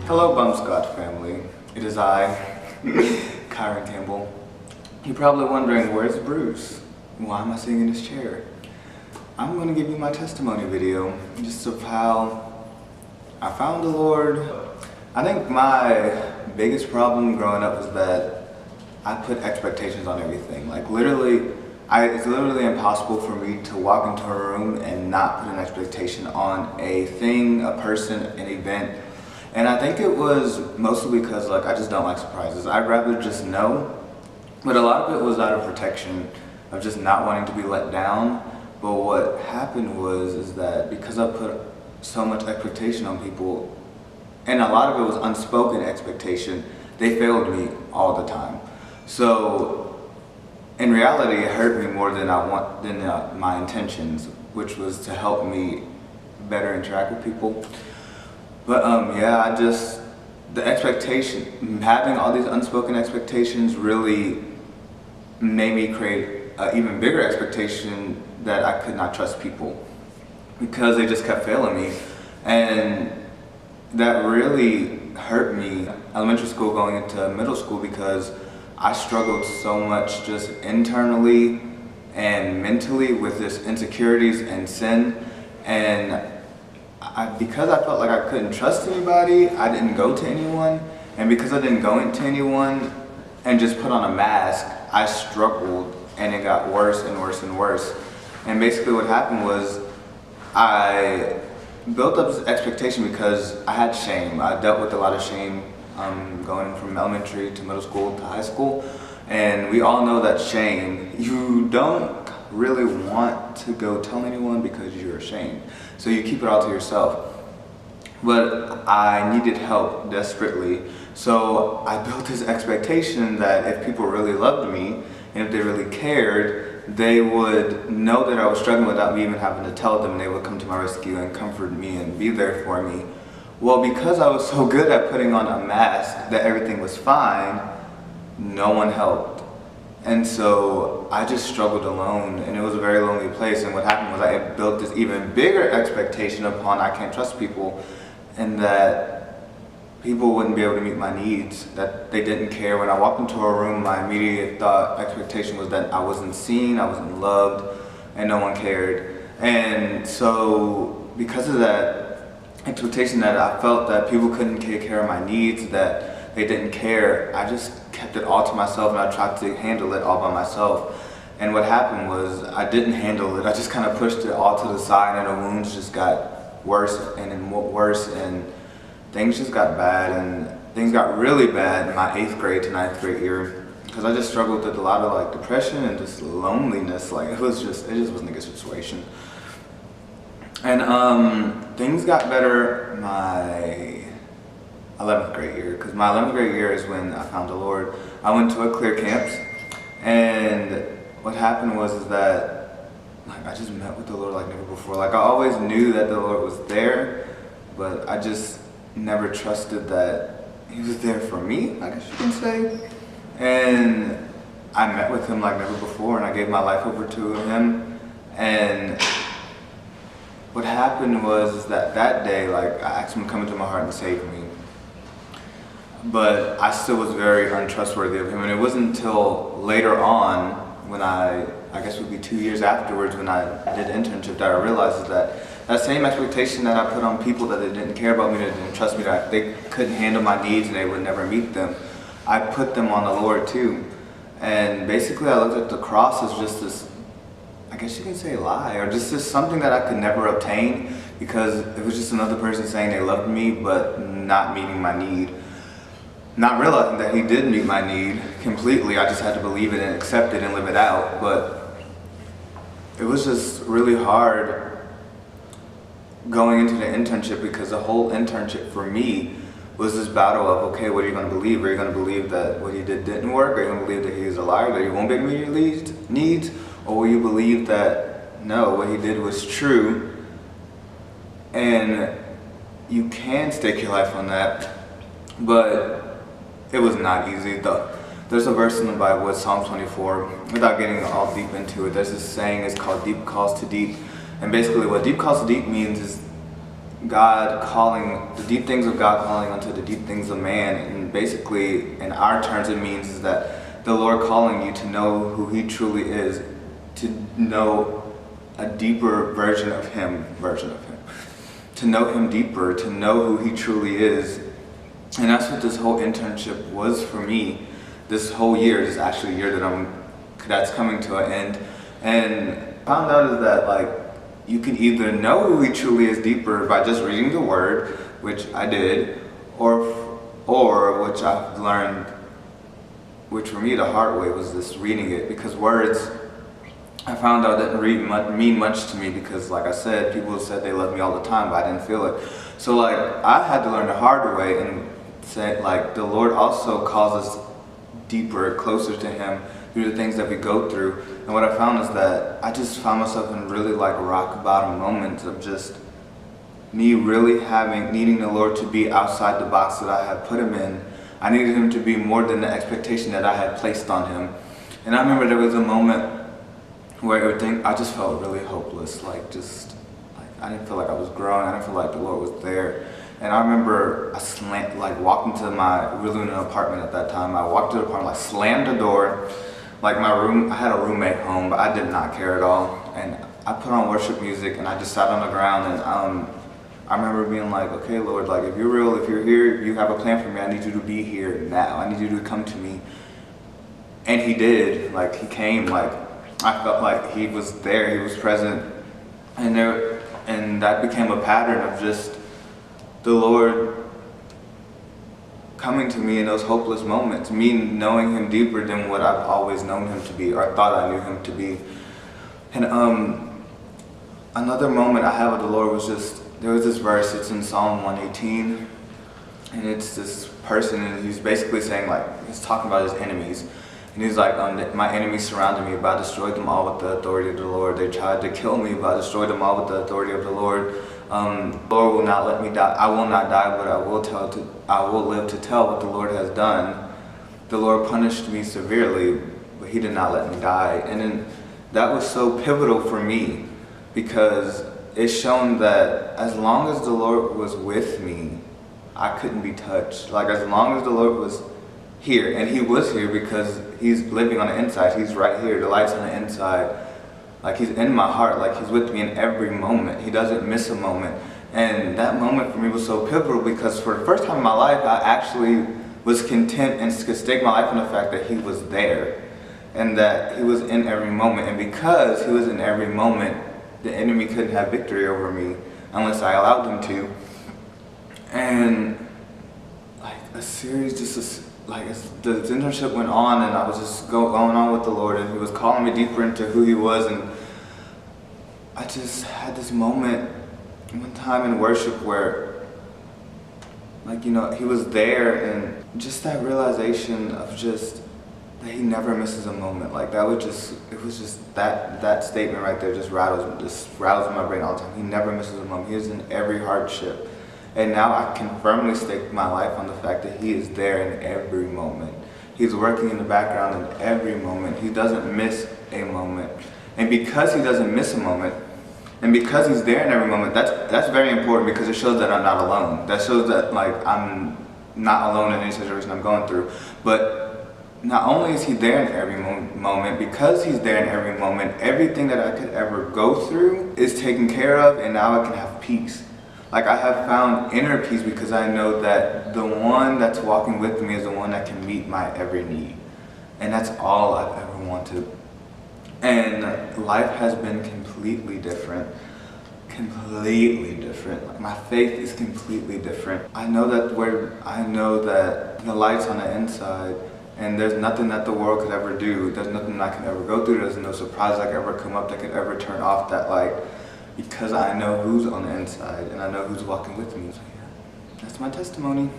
Hello, Bumscotch family. It is I, Kihren Campbell. You're probably wondering, where's Bruce? Why am I sitting in this chair? I'm going to give you my testimony video, just of how I found the Lord. I think my biggest problem growing up was that I put expectations on everything. Like literally, it's literally impossible for me to walk into a room and not put an expectation on a thing, a person, an event. And I think it was mostly because I just don't like surprises. I'd rather just know. But a lot of it was out of protection, of just not wanting to be let down. But what happened is that because I put so much expectation on people, and a lot of it was unspoken expectation, they failed me all the time. So in reality, it hurt me more than my intentions, which was to help me better interact with people. But yeah, the expectation, having all these unspoken expectations really made me create an even bigger expectation that I could not trust people because they just kept failing me. And that really hurt me, elementary school going into middle school, because I struggled so much just internally and mentally with this insecurities and sin. And because I felt like I couldn't trust anybody, I didn't go to anyone. And because I didn't go into anyone and just put on a mask, I struggled, and it got worse and worse and worse. And basically what happened was I built up this expectation because I had shame. I dealt with a lot of shame going from elementary to middle school to high school. And we all know that shame, you don't really want to go tell anyone because you're ashamed. So you keep it all to yourself. But I needed help desperately. So I built this expectation that if people really loved me and if they really cared, they would know that I was struggling without me even having to tell them, and they would come to my rescue and comfort me and be there for me. Well, because I was so good at putting on a mask that everything was fine, no one helped. And so I just struggled alone, and it was a very lonely place. And what happened was I built this even bigger expectation upon I can't trust people, and that people wouldn't be able to meet my needs, that they didn't care. When I walked into a room, my immediate expectation was that I wasn't seen, I wasn't loved, and no one cared. And so because of that expectation that I felt that people couldn't take care of my needs, that they didn't care, I just kept it all to myself, and I tried to handle it all by myself. And what happened was I didn't handle it. I just kind of pushed it all to the side, and the wounds just got worse and worse, and things just got bad, and things got really bad in my 8th grade to 9th grade year, because I just struggled with a lot of depression and just loneliness. It just wasn't a good situation. And things got better my 11th grade year, because my 11th grade year is when I found the Lord. I went to a clear camps, and what happened was that I just met with the Lord like never before. I always knew that the Lord was there, but I just never trusted that He was there for me, I guess you can say. And I met with Him like never before, and I gave my life over to Him. And what happened was that day, I asked Him to come into my heart and save me. But I still was very untrustworthy of Him, and it wasn't until later on, when I guess it would be 2 years afterwards, when I did an internship, that I realized that same expectation that I put on people, that they didn't care about me, that didn't trust me, that they couldn't handle my needs and they would never meet them, I put them on the Lord too. And basically I looked at the cross as just this, I guess you can say, lie, or just this something that I could never obtain, because it was just another person saying they loved me but not meeting my need. Not realizing that He did meet my need completely. I just had to believe it and accept it and live it out. But it was just really hard going into the internship, because the whole internship for me was this battle of, okay, what are you going to believe? Are you going to believe that what He did didn't work? Are you going to believe that He is a liar, that He won't be able to meet your needs? Or will you believe that, no, what He did was true, and you can stake your life on that? But it was not easy. There's a verse in the Bible, it's Psalm 24. Without getting all deep into it, there's this saying, it's called deep calls to deep. And basically what deep calls to deep means is God calling, the deep things of God calling unto the deep things of man. And basically, in our terms, it means is that the Lord calling you to know who He truly is, to know a deeper version of Him, to know Him deeper, to know who He truly is. And that's what this whole internship was for me. This whole year, this actually year that's coming to an end. And found out is that like you can either know who He truly is deeper by just reading the Word, which I did, or which I've learned, which for me the hard way was just reading it, because words I found out didn't mean much to me, because like I said, people said they loved me all the time, but I didn't feel it. So like I had to learn the hard way and say like the Lord also calls us deeper, closer to Him through the things that we go through. And what I found is that I just found myself in really like rock bottom moments of just me really needing the Lord to be outside the box that I had put Him in. I needed Him to be more than the expectation that I had placed on Him. And I remember there was a moment where I just felt really hopeless, like I didn't feel like I was growing, I didn't feel like the Lord was there. And I remember I walked into we lived in an apartment at that time. I walked to the apartment, like slammed the door, like my room, I had a roommate home, but I did not care at all. And I put on worship music and I just sat on the ground, and I remember being like, okay Lord, like if you're real, if you're here, you have a plan for me, I need you to be here now. I need you to come to me. And He did, like He came, like I felt like He was there, He was present. And that became a pattern of just the Lord coming to me in those hopeless moments, me knowing Him deeper than what I've always known Him to be, or thought I knew Him to be. And another moment I had with the Lord was there was this verse, it's in Psalm 118, and it's this person, and he's basically saying, like, he's talking about his enemies. And he's like, my enemies surrounded me, but I destroyed them all with the authority of the Lord. They tried to kill me, but I destroyed them all with the authority of the Lord. The Lord will not let me die. I will not die, but I will live to tell what the Lord has done. The Lord punished me severely, but He did not let me die. And then that was so pivotal for me, because it's shown that as long as the Lord was with me, I couldn't be touched. Like as long as the Lord was here, and He was here because He's living on the inside. He's right here. The light's on the inside. Like He's in my heart. Like He's with me in every moment. He doesn't miss a moment. And that moment for me was so pivotal, because for the first time in my life, I actually was content and could stake my life on the fact that He was there, and that He was in every moment. And because He was in every moment, the enemy couldn't have victory over me unless I allowed them to. And like the internship went on, and I was just going on with the Lord, and He was calling me deeper into who He was. And I just had this moment one time in worship where, like, you know, He was there, and just that realization of just that He never misses a moment. Like it was just that statement right there just rattles in my brain all the time. He never misses a moment. He is in every hardship. And now I can firmly stake my life on the fact that He is there in every moment. He's working in the background in every moment. He doesn't miss a moment. And because He doesn't miss a moment, and because He's there in every moment, that's very important, because it shows that I'm not alone. That shows that like I'm not alone in any situation I'm going through. But not only is He there in every moment, because He's there in every moment, everything that I could ever go through is taken care of, and now I can have peace. Like I have found inner peace, because I know that the one that's walking with me is the one that can meet my every need. And that's all I've ever wanted. And life has been completely different. Completely different. Like my faith is completely different. I know that the light's on the inside, and there's nothing that the world could ever do. There's nothing I can ever go through. There's no surprise that could ever come up that could ever turn off that light, because I know who's on the inside, and I know who's walking with me. So yeah, that's my testimony.